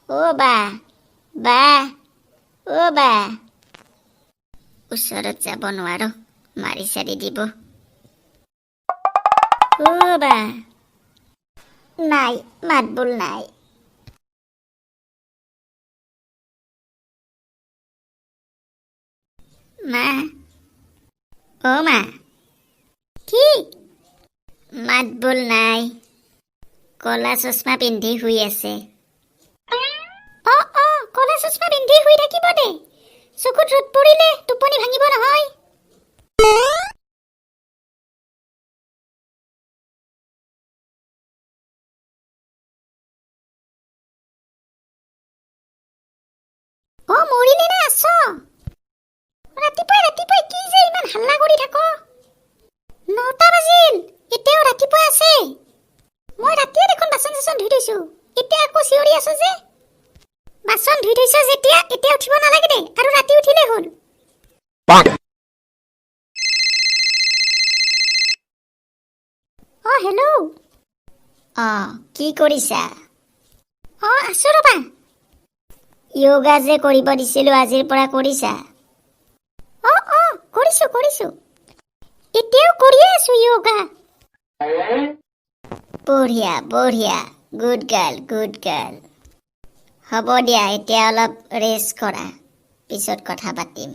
অ' বা বা অ' বা ওচৰত যাব নোৱাৰো, মাৰি চাৰি দিব। অ' বা নাই, মাত বোল নাই। মা, অ' মা, কি? মাত বোল নাই, কলা চশমা পিন্ধি শুই আছে। কলা চশমা পিন্ধি শুই থাকিব দে, চকুত ৰ'দ পৰিলে টোপনি ভাঙিব নহয়। মৰিলে নে আছ? ৰাতিপুৱাই কি যে ইমান হাল্লা কৰি থাক? 9টা বাজিল, এতিয়াও ৰাতিপুৱা আছে। মই ৰাতিয়ে দেখোন বাচন ধুই থৈছো, এতিয়া আকৌ চিঞৰি আছ যে? বাচন ধুই থৈছ যেতিয়া এতিয়া উঠিব নালাগে দে, আৰু ৰাতি উঠিলে হ'ল। হেল্ল'। কি কৰিছা? আছো ৰবা। য়োগা যে কৰিব দিছিলো, আজিৰ পৰা কৰিছা? কৰিছো। এতিয়াও কৰিয়ে আছো য়োগা। বঢ়িয়া, গুড গাৰ্ল। হ'ব দিয়া, এতিয়া অলপ ৰেষ্ট কৰা, পিছত কথা পাতিম।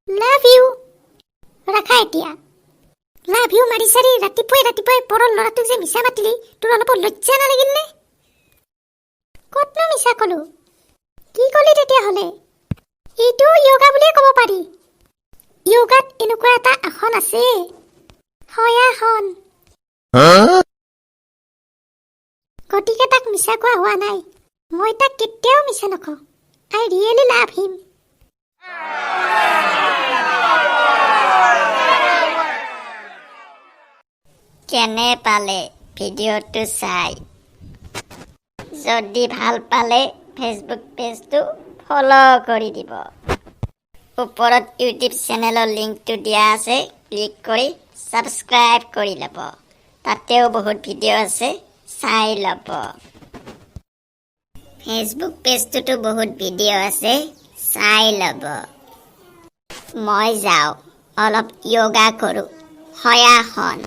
Love you. ৰাখা এতিয়া। লাভ ইউ মাৰি চাৰি ৰাতিপুৱাই পৰৰ ল'ৰাটোক যে মিছা মাতিলি, তোৰ অলপ লজ্জা নালাগিল নে? ক'তনো মিছা কলো? কি কলি তেতিয়াহ'লে? এইটো য়োগা বুলিয়ে ক'ব পাৰি। য়োগাত এনেকুৱা এটা আসন আছে, হয়াসন। গতিকে তাক মিছা কোৱা হোৱা নাই। মই তাক কেতিয়াও মিছা নকওঁ। আই ৰিয়েলি লাভ হিম। কেনে পালে ভিডিঅ'টো চাই? যদি ভাল পালে ফেচবুক পেজটো ফ'ল' কৰি দিব। ওপৰত ইউটিউব চেনেলৰ লিংকটো দিয়া আছে, ক্লিক কৰি ছাবস্ক্ৰাইব কৰি ল'ব। তাতেও বহুত ভিডিঅ' আছে, চাই ল'ব। ফেচবুক পেজটোতো বহুত ভিডিঅ' আছে, চাই ল'ব। মই যাওঁ, অলপ য়োগা কৰোঁ, হয়াসন।